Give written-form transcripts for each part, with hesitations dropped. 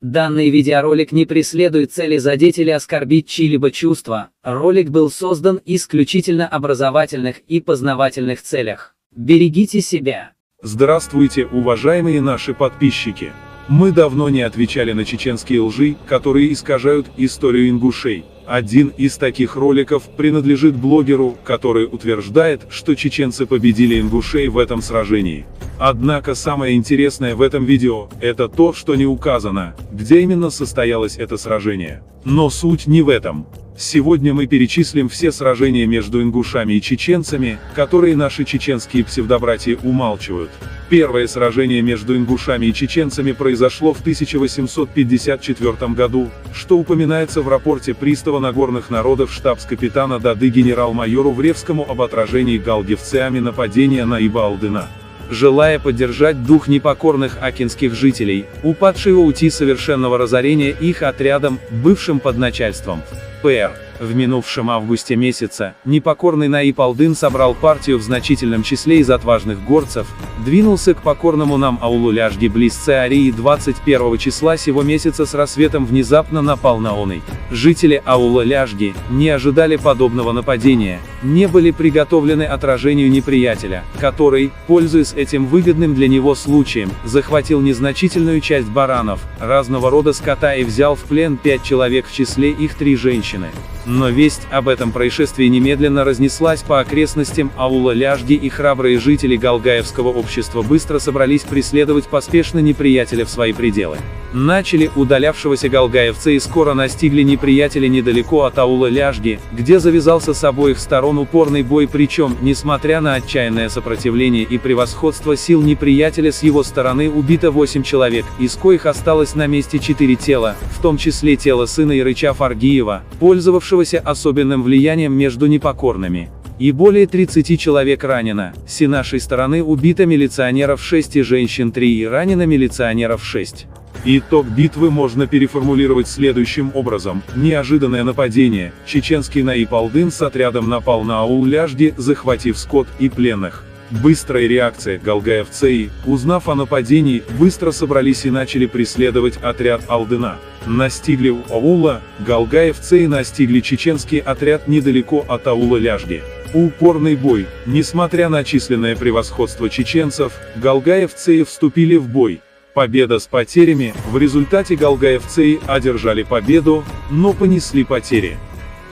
Данный видеоролик не преследует цели задеть или оскорбить чьи-либо чувства. Ролик был создан исключительно образовательных и познавательных целях. Берегите себя. Здравствуйте, уважаемые наши подписчики. Мы давно не отвечали на чеченские лжи, которые искажают историю ингушей. Один из таких роликов принадлежит блогеру, который утверждает, что чеченцы победили ингушей в этом сражении. Однако самое интересное в этом видео – это то, что не указано, где именно состоялось это сражение. Но суть не в этом. Сегодня мы перечислим все сражения между ингушами и чеченцами, которые наши чеченские псевдобратья умалчивают. Первое сражение между ингушами и чеченцами произошло в 1854 году, что упоминается в рапорте пристава Нагорных народов штабс-капитана Дады генерал-майору Вревскому об отражении галгевцами нападения на Иба-Алдына. Желая поддержать дух непокорных акинских жителей, упадшего ути совершенного разорения их отрядом, бывшим под начальством ПР. В минувшем августе месяца, непокорный Наиб-Алдын собрал партию в значительном числе из отважных горцев, двинулся к покорному нам аулу Ляжги близ Цеарии 21 числа сего месяца с рассветом внезапно напал на оный. Жители аула Ляжги не ожидали подобного нападения, не были приготовлены отражению неприятеля, который, пользуясь этим выгодным для него случаем, захватил незначительную часть баранов, разного рода скота и взял в плен 5 человек, в числе их 3 женщины. Но весть об этом происшествии немедленно разнеслась по окрестностям аула Ляжги, и храбрые жители Галгаевского общества быстро собрались преследовать поспешно неприятеля в свои пределы. Начали удалявшегося галгаевца и скоро настигли неприятеля недалеко от аула Ляжги, где завязался с обоих сторон упорный бой, причем, несмотря на отчаянное сопротивление и превосходство сил неприятеля, с его стороны убито 8 человек, из коих осталось на месте 4 тела, в том числе тело сына Ярыча Фаргиева, пользовавшегося особенным влиянием между непокорными. И более 30 человек ранено, с нашей стороны убито милиционеров 6 и женщин 3 и ранено милиционеров 6. Итог битвы можно переформулировать следующим образом. Неожиданное нападение. Чеченский Наиб-Алдын с отрядом напал на аул Ляжги, захватив скот и пленных. Быстрая реакция. Галгаевцы, узнав о нападении, быстро собрались и начали преследовать отряд Алдына. Настигли у аула, галгаевцы настигли чеченский отряд недалеко от аула Ляжги. Упорный бой. Несмотря на численное превосходство чеченцев, галгаевцы вступили в бой. Победа с потерями. В результате галгаевцы одержали победу, но понесли потери.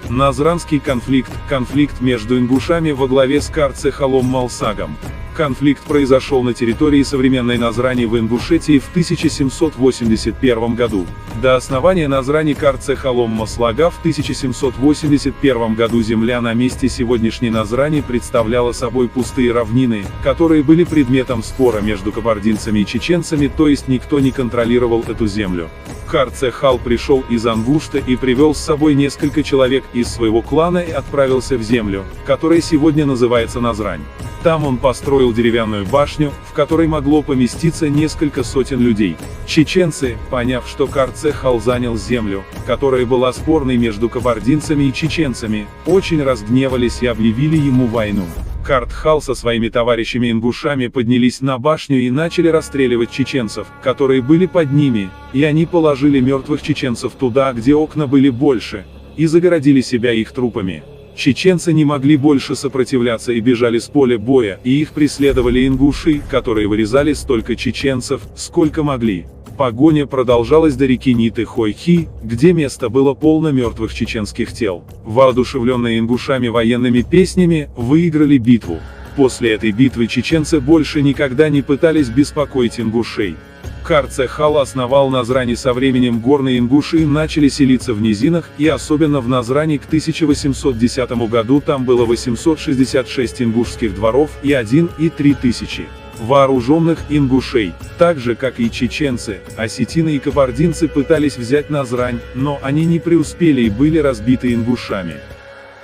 Назранский конфликт. Конфликт между ингушами во главе с Карце Халом Малсагом. Конфликт произошел на территории современной Назрани в Ингушетии в 1781 году. До основания Назрани Карце Халом Маслага в 1781 году земля на месте сегодняшней Назрани представляла собой пустые равнины, которые были предметом спора между кабардинцами и чеченцами, то есть никто не контролировал эту землю. Карце Хал пришел из Ангушта и привел с собой несколько человек из своего клана и отправился в землю, которая сегодня называется Назрань. Там он построил деревянную башню, в которой могло поместиться несколько сотен людей. Чеченцы, поняв, что Карце Хал занял землю, которая была спорной между кабардинцами и чеченцами, очень разгневались и объявили ему войну. Карт-Хал со своими товарищами-ингушами поднялись на башню и начали расстреливать чеченцев, которые были под ними, и они положили мертвых чеченцев туда, где окна были больше, и загородили себя их трупами. Чеченцы не могли больше сопротивляться и бежали с поля боя, и их преследовали ингуши, которые вырезали столько чеченцев, сколько могли. Погоня продолжалась до реки Ниты-Хойхи, где место было полно мертвых чеченских тел. Воодушевленные ингушами военными песнями, выиграли битву. После этой битвы чеченцы больше никогда не пытались беспокоить ингушей. Карце Хал основал Назрани. Со временем горные ингуши начали селиться в низинах, и особенно в Назрани к 1810 году там было 866 ингушских дворов и 1,3 тысячи вооруженных ингушей. Так же, как и чеченцы, осетины и кабардинцы пытались взять Назрань, но они не преуспели и были разбиты ингушами.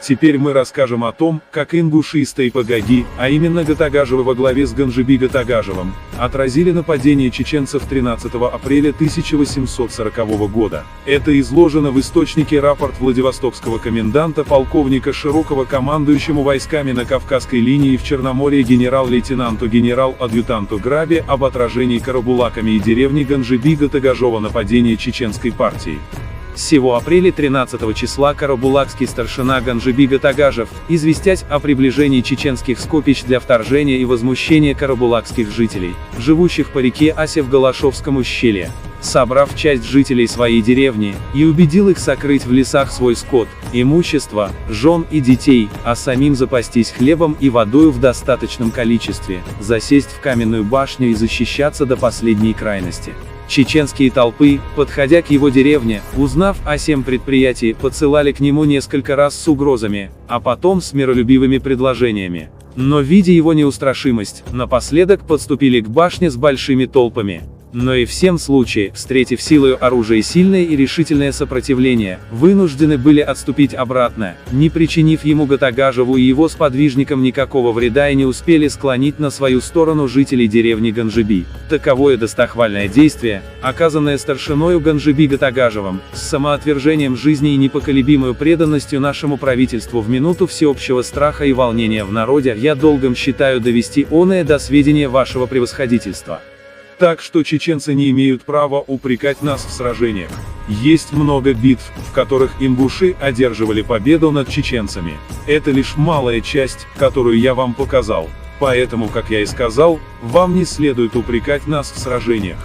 Теперь мы расскажем о том, как ингуши из Тайпы-Гаги, а именно Гатагажевы во главе с Ганжиби Гатагажевым, отразили нападение чеченцев 13 апреля 1840 года. Это изложено в источнике рапорт Владивостокского коменданта полковника Широкого, командующему войсками на Кавказской линии в Черноморье генерал-лейтенанту генерал-адъютанту Грабе об отражении карабулаками и деревни Ганжиби Гатагажева нападения чеченской партии. Сего апреля 13 числа карабулакский старшина Ганжиби Гатагажев, известясь о приближении чеченских скопищ для вторжения и возмущения карабулакских жителей, живущих по реке Асе в Галашовском ущелье, собрав часть жителей своей деревни, и убедил их сокрыть в лесах свой скот, имущество, жен и детей, а самим запастись хлебом и водою в достаточном количестве, засесть в каменную башню и защищаться до последней крайности. Чеченские толпы, подходя к его деревне, узнав о сем предприятии, подсылали к нему несколько раз с угрозами, а потом с миролюбивыми предложениями. Но видя его неустрашимость, напоследок подступили к башне с большими толпами. Но и в всем случае, встретив силою оружия сильное и решительное сопротивление, вынуждены были отступить обратно, не причинив ему Гатагажеву и его сподвижникам никакого вреда, и не успели склонить на свою сторону жителей деревни Ганжиби. Таковое достохвальное действие, оказанное старшиною Ганжиби Гатагажевым, с самоотвержением жизни и непоколебимой преданностью нашему правительству в минуту всеобщего страха и волнения в народе, я долгом считаю довести оное до сведения вашего превосходительства. Так что чеченцы не имеют права упрекать нас в сражениях. Есть много битв, в которых ингуши одерживали победу над чеченцами. Это лишь малая часть, которую я вам показал. Поэтому, как я и сказал, вам не следует упрекать нас в сражениях.